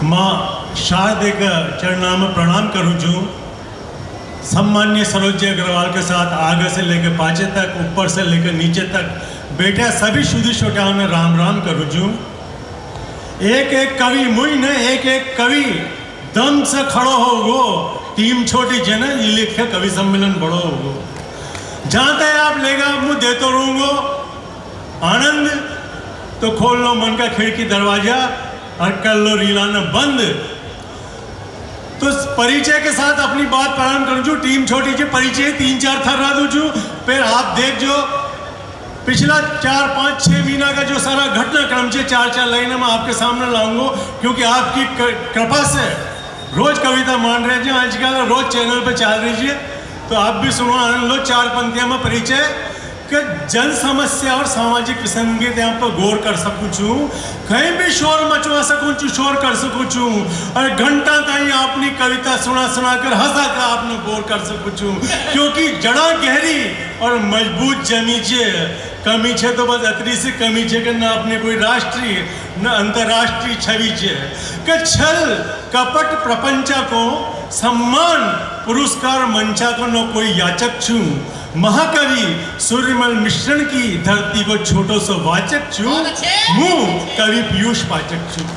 माँ शारदे का चरणाम में प्रणाम करूँ छूँ। सम्मान्य सरोज अग्रवाल के साथ आगे से लेकर पाछे तक, ऊपर से लेकर नीचे तक बेटा सभी शुद्धि छोटाओं ने राम राम करूँ छूँ। एक एक कवि मुई ने एक एक कवि दम से खड़ो होगो, टीम छोटी जन ये लिखे कवि सम्मेलन बड़ो होगो। जहाँ तक आप लेगा मुँह देते रहूँगो आनंद, तो खोल लो मन का खिड़की दरवाजा और कर लो रीलाना बंद। तो परिचय के साथ अपनी बात प्रारंभ कर जू। टीम छोटी जी परिचय 3-4 थर्रा दूँ, फिर आप देख जो पिछला 4-5-6 महीना का जो सारा घटनाक्रम से 4-4 लाइनें मैं आपके सामने लाऊंगा, क्योंकि आपकी कृपा से रोज कविता मान रहे हैं आजकल, रोज चैनल पे चल रही है, तो आप भी सुनो आनंद लो। 4 पंक्तियां में परिचय कि जन समस्या और सामाजिक विसंगति यहाँ पर गौर कर सकूँ छूँ, कहीं भी शोर मचवा सकूँ छूँ, शोर कर सकूँ छूँ, और घंटा ताई अपनी कविता सुना सुना कर हंसा कर आपने गौर कर सकूँ छूँ, क्योंकि जड़ा गहरी और मजबूत जमी छे। कमी छे तो बस अतरी से कमी छे कि न अपने कोई राष्ट्रीय न अंतर्राष्ट्रीय छवि छे कि छल कपट प्रपंचा को सम्मान पुरस्कार मंचा को न कोई याचक छूँ। महाकवि सूर्यमल मिश्रण की धरती को छोटो सो वाचक छूँ, मुँह कवि पीयूष पाचक छूँ।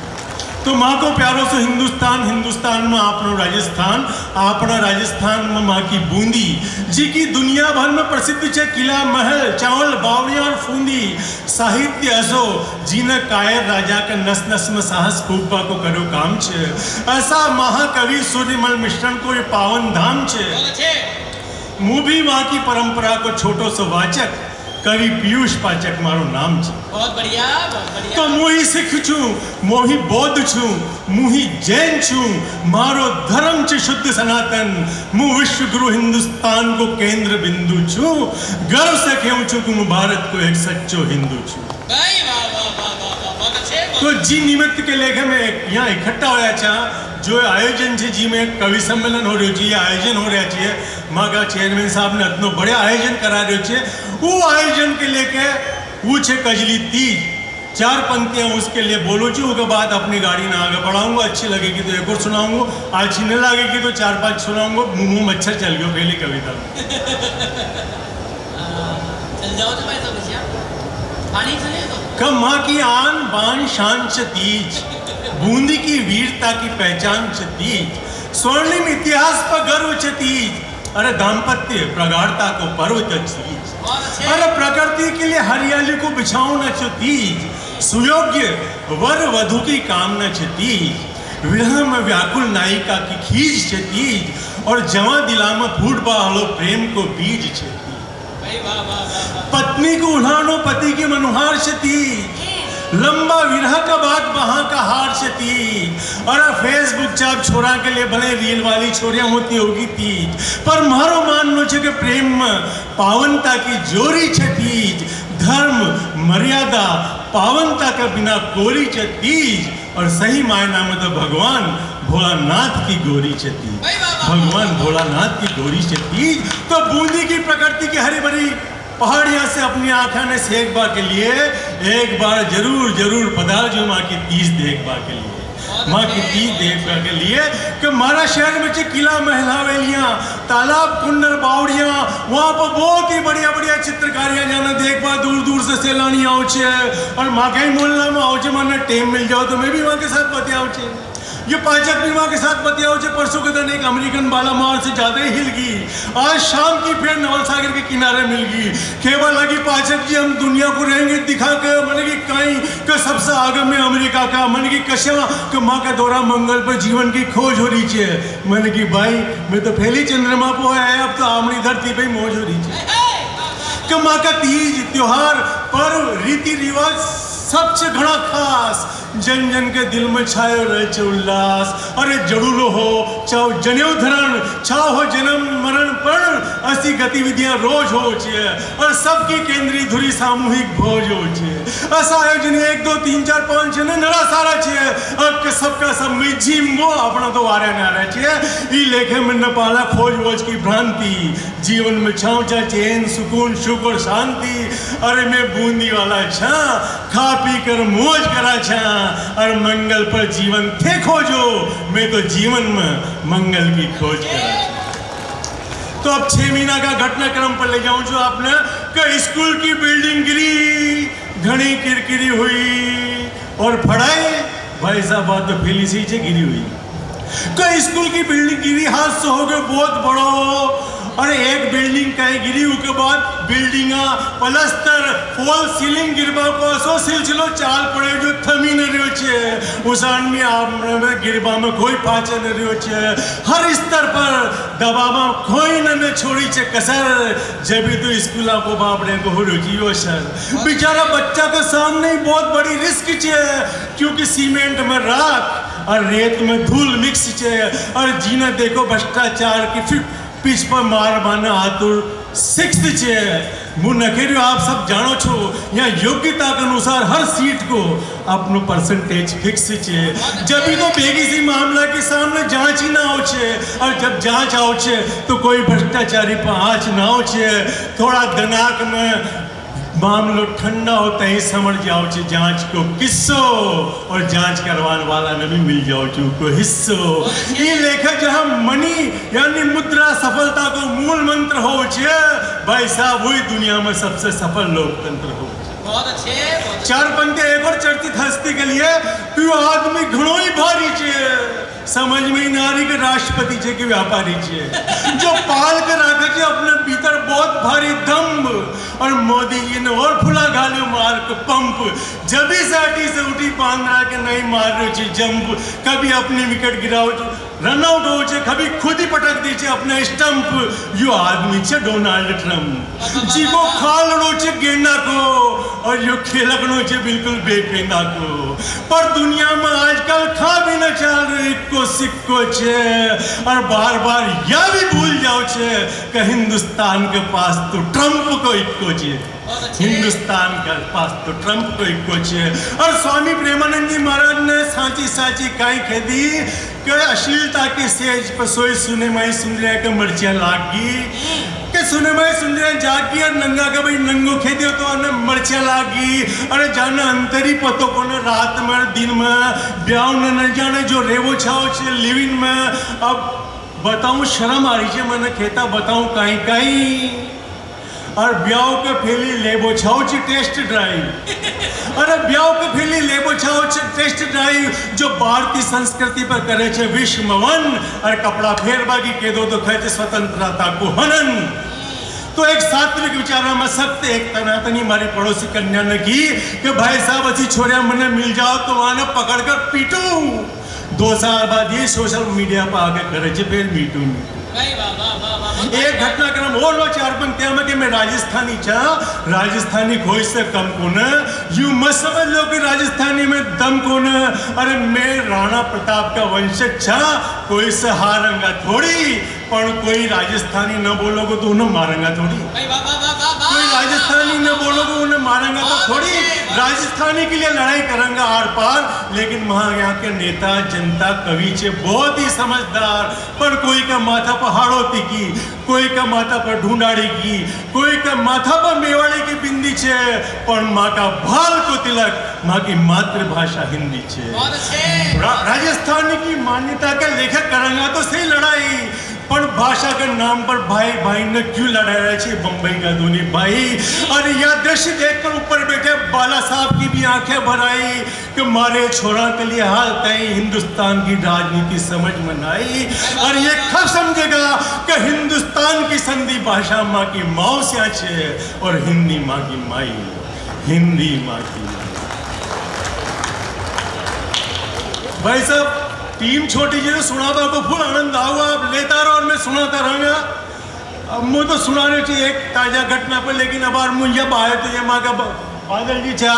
तो माँ को प्यारो से हिंदुस्तान, हिंदुस्तान में आपनो राजस्थान, अपना राजस्थान में माँ की बूंदी जी की दुनिया भर में प्रसिद्ध छे। किला महल चावल बावड़िया और फूंदी साहित्य असो जीने कायर राजा के नस नस में साहस फूकबा को करो काम छे। ऐसा महाकवि सूर्यमल मिश्रण को ये पावन धाम छे। मुँह भी माँ की परंपरा को छोटो सो वाचक कवि पीयूष पाचक मारो नाम छे। बहुत बढ़िया, बहुत बढ़िया। तो मुही सिख छूँ, मोही बौद्ध छूँ, मुही जैन छूँ, मारो धर्म छे शुद्ध सनातन, मु विश्व गुरु हिंदुस्तान को केंद्र बिंदु छूँ, गर्व से कहूँ छूँ कि मैं भारत को एक सच्चो हिंदू छूँ। तो जी निमित्त के लेखे में यहाँ इकट्ठा होया छा, जो आयोजन छे जी में कवि सम्मेलन हो रही है, आयोजन हो रहा है, माँ का चेयरमैन साहब ने इतना बड़े आयोजन करा रहे है, वो आयोजन के लेके वो छे कजली तीज। 4 पंक्तियां उसके लिए बोलो छू, उसके बाद अपनी गाड़ी में आगे बढ़ाऊंगा। अच्छी लगेगी तो एक और सुनाऊंगा, अच्छी नहीं लगेगी तो 4-5 सुनाऊंगा। मुँह मच्छर चल गया पहली कविता। चल जाओ तो भाई सब पानी चले तो कब माँ की आन बान शान च तीज, बूंदी की वीरता की पहचान च तीज, स्वर्णिम इतिहास पर गर्व च तीज, अरे दाम्पत्य प्रगाढ़ता को पर्व च तीज, अरे प्रकृति के लिए हरियाली को बिछाओ न च तीज, सुयोग्य वर वधु की कामना च तीज, विरह में व्याकुल नायिका की खींच च तीज, और जवां दिला में फूट बहालो प्रेम को बीज च तीज, पत्नी को उल्हानो पति के मनोहार से तीज, लंबा विरह का बाद वहां का हार से तीज, और फेसबुक चाप छोरा के लिए बने रील वाली छोरियां होती होगी तीज, पर मारो मानो छे के प्रेम में पावनता की जोरी छे तीज, धर्म मर्यादा पावनता के बिना कोरी छे तीज, और सही मायना में तो भगवान भोलानाथ की गोरी छे तीज, भगवान भोलानाथ की गोरी छे तीज। तो बूंदी की प्रकृति की हरी भरी पहाड़ियाँ से अपनी आँखों ने सेकबा के लिए एक बार जरूर जरूर पधारजो माँ की तीज देखबा के लिए, माँ की तीज देखबा के लिए कि मारा शहर में किला महल हवेलियाँ तालाब कुंडर बावड़ियाँ, वहाँ पर बहुत ही बढ़िया बढ़िया चित्रकारियाँ जाना देखबा दूर दूर से सैलानी आओ छे, और माँ के मोहल्ला में आओ छे, माने टाइम मिल जाओ तो मैं भी वहाँ के साथ बतियाओ छे। ये पाचक भी वहाँ के साथ बतियाओ छे। परसों के दिन एक अमेरिकन बाला मार से ज़्यादा ही हिल गई, आज शाम की फिर नवल सागर के किनारे मिल गई। केवल लगी पाचक जी हम दुनिया को रहेंगे दिखा के, मैंने कि कहीं का सबसे आगे में अमेरिका का, मैंने कि कशा के माँ का दौरा मंगल पर जीवन की खोज हो रही है। मैंने कि भाई मैं तो पहली चंद्रमा पर है, अब तो आमनी धरती पर मौज हो रही है कि माँ का तीज त्योहार पर्व रीति रिवाज सबसे घना खास, जन जन के दिल में छायो रहे छे उल्लास। अरे जड़ूलो हो चाहे जनेऊ धरण, छाओ हो जन्म मरण पर, ऐसी गतिविधियां रोज हो छे, और सबकी केंद्रीय धुरी सामूहिक भोज हो छे। ऐसा आयोजन 1 2 3 4 5 6 नरा सारा छे, अब के सबका सब में जिम्बो अपना तो वारे ना रहे छे। ई लेखे में न पाला खोज वोज की भ्रांति, जीवन में छाओ चा चैन सुकून सुख और शांति। अरे मैं बूंदी वाला छा, खा पी कर मौज करा छा, और मंगल पर जीवन थे खोजो, मैं तो जीवन में मंगल की खोज करा। तो अब 6 महीना का घटनाक्रम पर ले जाऊं जो आपने कि स्कूल की बिल्डिंग गिरी, घनी किरकिरी हुई और पढ़ाई भाई साहब बात तो फेलिसी से गिरी हुई। कई स्कूल की बिल्डिंग गिरी, हादसा हो गया बहुत बड़ो। और एक बिल्डिंग कहीं गिरी उसके बाद बिल्डिंग प्लस्तर फॉल सीलिंग गिरबा को सो सिलसिलो चाल पड़े जो थमी न रहो छे। उसान में आप गिरबा में कोई पाचे न रहो छे। हर स्तर पर दबाव कोई न छोड़ी छे कसर। जब भी तो स्कूल को बापड़े को हो रही सर बेचारा बच्चा के सामने बहुत बड़ी रिस्क छे, क्योंकि सीमेंट में राख और रेत में धूल मिक्स छे। और जीना देखो भ्रष्टाचार की पीछ पर मार माना आतुर सिक्स छे। मु नखेरियो आप सब जानो छो, यहाँ योग्यता के अनुसार हर सीट को अपनो परसेंटेज फिक्स छे। जब भी तो बेगी सी मामला के सामने जांच ही ना हो छे, और जब जांच आओ छे तो कोई भ्रष्टाचारी पर आँच ना हो छे। थोड़ा दिमाग में मामलो ठंडा होता ही समझ जाओ छे जांच को किस्सो, और जांच करवाने वाला ने भी मिल जाओ को हिस्सो। ये लेखा जहाँ मनी यानी मुद्रा सफलता को मूल मंत्र हो छे, भाई साहब वही दुनिया में सबसे सफल लोकतंत्र हो। बहुत अच्छे। 4 पंक्ति एक और चर्चित हस्ती के लिए तू आदमी घणो ही भारी छे, समझ में ही नारी के राष्ट्रपति छे कि व्यापारी छे, जो पाल के रखे छे अपने भीतर बहुत भारी दम्भ। और मोदी जी ने और फुला घालो मार के पंप, जब भी साटी से उठी बांद्रा के नहीं मार रहे छे जंप। कभी अपनी विकेट गिराओ रन आउट हो छे, कभी खुद ही पटक दी छे अपने स्टंप। यो आदमी छे डोनाल्ड ट्रम्प, जी को खाल रो छे गेंडा को, और यो खेलकनो छे बिल्कुल बेपेंदा को। पर दुनिया में आजकल खा भी न चाल रहे को सिक्को छे, और बार बार यह भी भूल जाओ छे कि हिंदुस्तान के पास तो ट्रम्प को इक्को छे। हिंदुस्तान के पास तो ट्रम्प को इक्को छे। और स्वामी प्रेमानंद जी महाराज ने साची साची काई खेदी कि अश्लीलता के सेज पर सोई सुने माई सुन रहे के मर्चियां लागी, के सुने माई सुन रहे जागी, और नंगा के भाई नंगो खेदियो तो ने मर्चियां लागी। अरे जाने अंतरी पतो को ने रात में दिन में ब्याह न जाने जो रेवो छाओ छे लिविंग में। अब बताऊं शर्म आ रही है मैंने खेता बताऊं काई काई। और ब्याह के फैली लेबो छाओ छे टेस्ट ड्राइव। अरे ब्याह के फैली लेबो छाओ छे टेस्ट ड्राइव, जो भारतीय संस्कृति पर करे छे विश्वमवन। और कपड़ा फेरबागी के दो तो कहते स्वतंत्रता को हनन। तो एक सात्विक विचारा में सख्त एक तनातनी मारी पड़ोसी कन्या ने की कि भाई साहब अच्छी छोरिया मने मिल जाओ तो वहां पकड़ कर पीटू। 2 साल बाद ये सोशल मीडिया पर आके करे छे फिर मीटू। एक घटनाक्रम और लो 4 पंक्तियां में कि मैं राजस्थानी छा, राजस्थानी खोज से कम कोन। यू मत समझ लो कि राजस्थानी में दम कोन। अरे मैं राणा प्रताप का वंशज छा, कोई से हारंगा थोड़ी। पर कोई राजस्थानी न बोलोगे तो उन्हें मारेंगा थोड़ी। कोई राजस्थानी न बोलोगे उन्हें मारेंगा तो थोड़ी। राजस्थानी के लिए लड़ाई करेंगे आर पार, लेकिन वहाँ यहाँ के नेता जनता कवि छे बहुत ही समझदार। पर कोई का माथा पर हाड़ोती की, कोई का माथा पर ढूंढाड़ी की, कोई का माथा पर मेवाड़ी की बिंदी छे। पर माँ का भाल को तिलक, माँ की मातृभाषा हिंदी छे। राजस्थानी की मान्यता के लेखक करेंगे तो सही लड़ाई, पर भाषा के नाम पर भाई भाई ने क्यों लड़ा रहे छे बम्बई का दोनों भाई। और यह दृश्य देखकर ऊपर बैठे बाला साहब की भी आंखें भर आई कि मारे छोरा के लिए हाल तय हिंदुस्तान की राजनीति समझ में न आई। और ये कब समझेगा कि हिंदुस्तान की संधि भाषा माँ की माँ से छे, और हिंदी माँ की माई, हिंदी माँ की माई। भाई साहब टीम छोटी जी सुनाता तो फुल आनंद आओ, आप लेता रहो और मैं सुनाता रहूँगा। अब मुझे तो सुनाने चाहिए एक ताज़ा घटना पर, लेकिन अब बार मुझे जब आए तो ये माँ का बादल जी छा,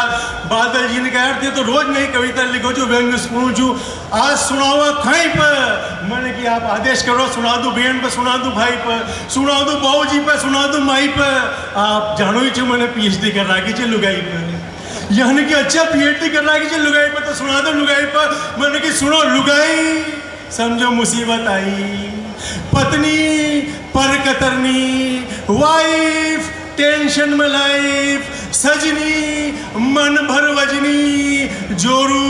बादल जी ने कहा थे तो रोज नहीं कविता लिखो जो व्यंग सुनूँ छू, आज सुनावा खाई पर। मैंने कि आप आदेश करो सुना दो बहन पर, सुना दो भाई पर, सुना दो बहू जी पर, सुना दो माई पर। आप जानो ही छो मैंने PhD कर रखी छे लुगाई पर, यानी कि अच्छा PhD कर रखी छे लुगाई पर, तो सुना दो लुगाई पर। मैंने कि सुनो लुगाई समझो मुसीबत आई, पत्नी पर कतरनी, वाइफ टेंशन में लाइफ सजनी मन भर वजनी जोरू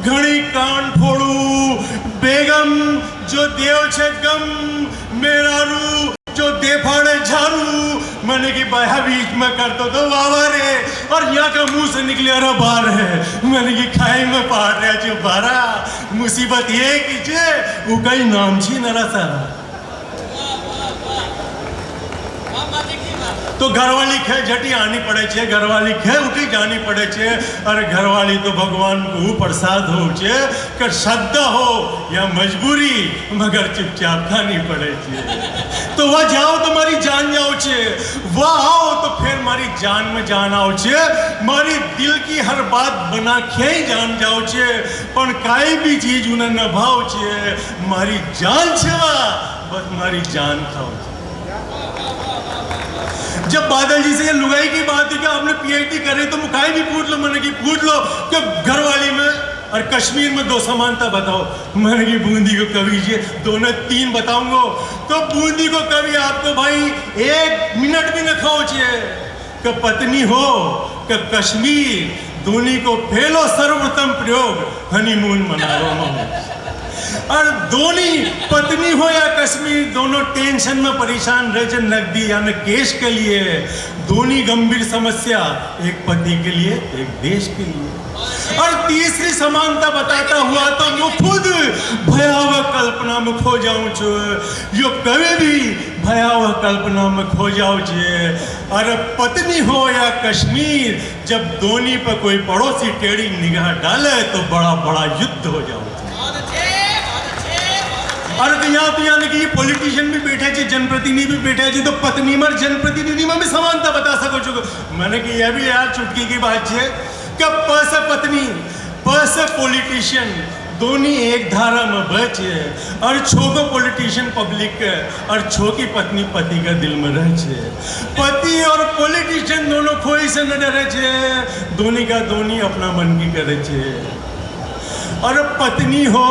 घणी कान फोड़ू बेगम जो देव छे गम मेरा रू जो देफाड़े झारू मैंने की बाया बीच में करतो तो वावा रे और यहाँ का मुंह से निकले अरे बार है मैंने की खाई में पाड़ रहा जो बारा मुसीबत ये कि जे वो कई नाम छी नरा सा तो घरवाली खे झटी आनी पड़े छे घरवाली खे उठी जानी पड़े छे अरे घरवाली तो भगवान को प्रसाद हो छे कर श्रद्धा हो या मजबूरी मगर चुपचाप खानी पड़े छे तो वह जाओ तो मारी जान जाओ छे वह आओ तो फिर मारी जान में जान आओ छे मारी दिल की हर बात बना के ही जान जाओ छे पण काई भी चीज उन्हें न भाव छे मारी जान छे बस मारी जान खाओ छे। जब बादल जी से लुगाई की बात हुई कि आपने पीएचडी करे तो मुखाई भी पूछ लो मैंने की पूछ लो कि घरवाली में और कश्मीर में दो समानता बताओ मैंने की बूंदी को कवि जी दोनों तीन बताऊंगा तो बूंदी को कवि आपको भाई 1 मिनट भी न खाओ चाहिए कि पत्नी हो कि कश्मीर दोनों को फैलो सर्वोत्तम प्रयोग हनीमून मना लो और दोनों पत्नी हो या कश्मीर दोनों टेंशन में परेशान रहे नकदी यानी केश के लिए दोनों गंभीर समस्या एक पति के लिए एक देश के लिए और तीसरी समानता बताता हुआ तो मैं खुद भयावह कल्पना में खो जाऊं छो यो कभी भी भयावह कल्पना में खो जाओ छे अरे पत्नी हो या कश्मीर जब दोनों पर कोई पड़ोसी टेढ़ी निगाह डाले तो बड़ा बड़ा युद्ध हो जाओ और यहाँ तो यानी कि पॉलिटिशियन भी बैठे थे जनप्रतिनिधि भी बैठे थे तो पत्नी में जनप्रतिनिधि में भी समानता बता सको छो मैंने कि यह भी यार चुटकी की बात है कि प से पत्नी प से पॉलिटिशियन दोनों एक धारा में बचे और छो को पॉलिटिशियन पब्लिक के और छो की पत्नी पति का दिल में रह छे पति और पॉलिटिशियन दोनों खोई से न डरे छे दोनों का दोनों अपना मन की करे छे और पत्नी हो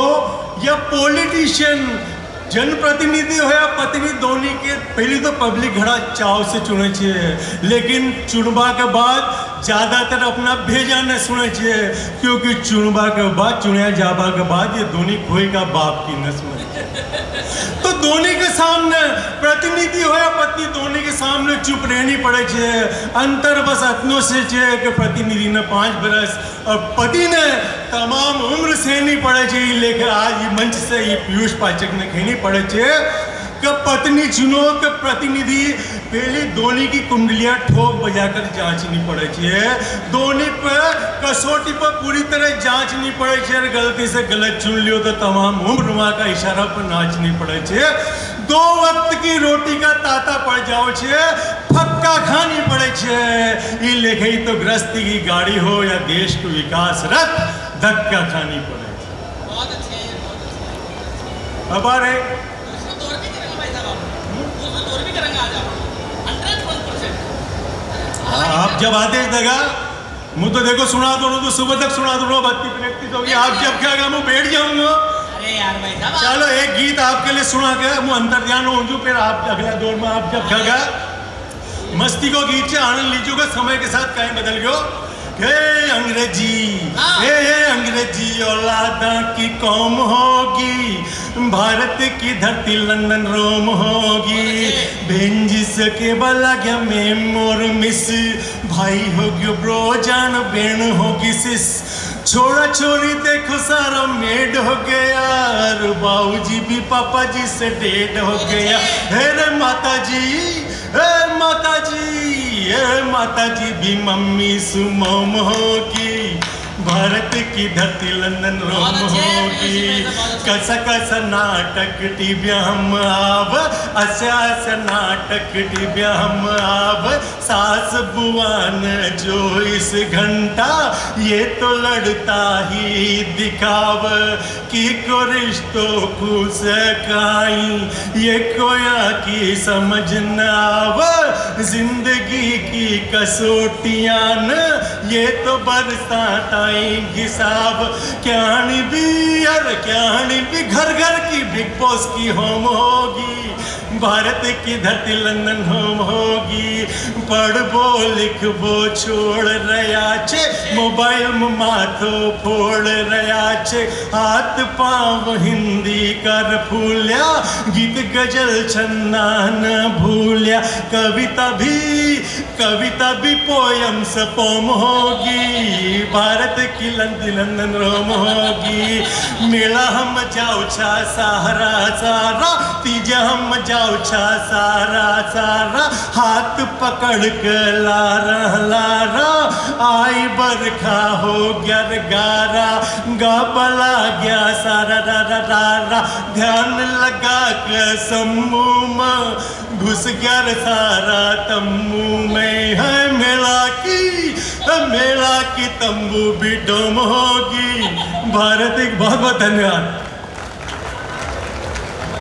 या पॉलिटिशियन जनप्रतिनिधि हो या पत्नी दोनों के पहले तो पब्लिक घड़ा चाव से चुने छे लेकिन चुनबा के बाद ज्यादातर अपना भेजा न सुने छे क्योंकि चुनबा के बाद चुनिया जाबा के बाद ये दोनों कोई का बाप की न सुने तो दोनों के सामने प्रतिनिधि हो या पत्नी दोनों के सामने चुप रहनी पड़े छे अंतर बस अतनो से छे कि प्रतिनिधि ने 5 बरस और पति ने तमाम उम्र सहनी पड़े छे लेकिन आज ये मंच से ये पीयूष पाचक ने कहनी पड़े छे कि पत्नी चुनो कि प्रतिनिधि पहले दोनों की कुंडलियां ठोक बजाकर जांचनी पड़े छे दोनों पे कसौटी पर पूरी तरह जांचनी पड़े छे गलती से गलत चुन लियो तो तमाम उम्र वहां का इशारा पर नाचनी पड़े छे 2 वक्त की रोटी का ताता पड़ जाओ छे फक्का खानी पड़े छे ये लेखे तो गृहस्थी की गाड़ी हो या देश को विकास रथ धक्का खानी पड़े बहुत अच्छे अब आ रहे उसको दौड़ भी करेंगे भाई साहब उसको दौड़ भी करेंगे आज आप 100%। आप जब आदेश देगा मुझे तो देखो सुना दो तो सुबह तक सुना दो बत्ती प्रैक्टिस होगी आप जब क्या मैं बैठ जाऊंगा अरे यार भाई साहब चलो एक गीत आपके लिए सुना के मैं अंतर ध्यान हो जू फिर आप अगला दौर में आप जब क्या मस्ती को गीत से आनंद लीजिएगा समय के साथ कहीं बदल गयो अंग्रेजी औलादा की कौम होगी भारत की धरती लंदन रोम होगी बेंजिस के बला गया में मोर मिस भाई होगी ब्रो जान बेन होगी सिस छोड़ा छोरी देखो सारा मेड हो गया और बाबूजी भी पापा जी से डेड हो गया हे रे माता जी भी मम्मी सुमोम होगी भारत की धरती लंदन रोम होगी कसा कसा नाटक टिब्या हम आब अस नाटक टिब्या हम आब सास बुआन जो इस घंटा ये तो लड़ता ही दिखाव कि को रिश्तों को सकाई ये कोया की समझ न आव जिंदगी की कसौटियां न ये तो बरसात लगाएंगी साहब। क्याणी भी घर घर की बिग बॉस की होम होगी। भारत की धरती लंदन होम होगी। पढ़बो लिखबो छोड़ रया छे, मोबाइल में माथो फोड़ रया छे। हाथ पाँव हिंदी कर फूल्या, गीत गजल छंदा न भूल्या। कविता भी पोयम से पोम होगी। भारत की लंदन रोम होगी। मेला हम जाओ छा सारा सारा, तीजा हम जाओ छा सारा सारा। हाथ पकड़ के लारा आई बरखा हो गया गारा। गाबला गया सारा रा। ध्यान लगा के समूह में घुस गया सारा तम्बू में। है मेला की तंबू भी डोम होगी। भारत एक बहुत बहुत धन्यवाद।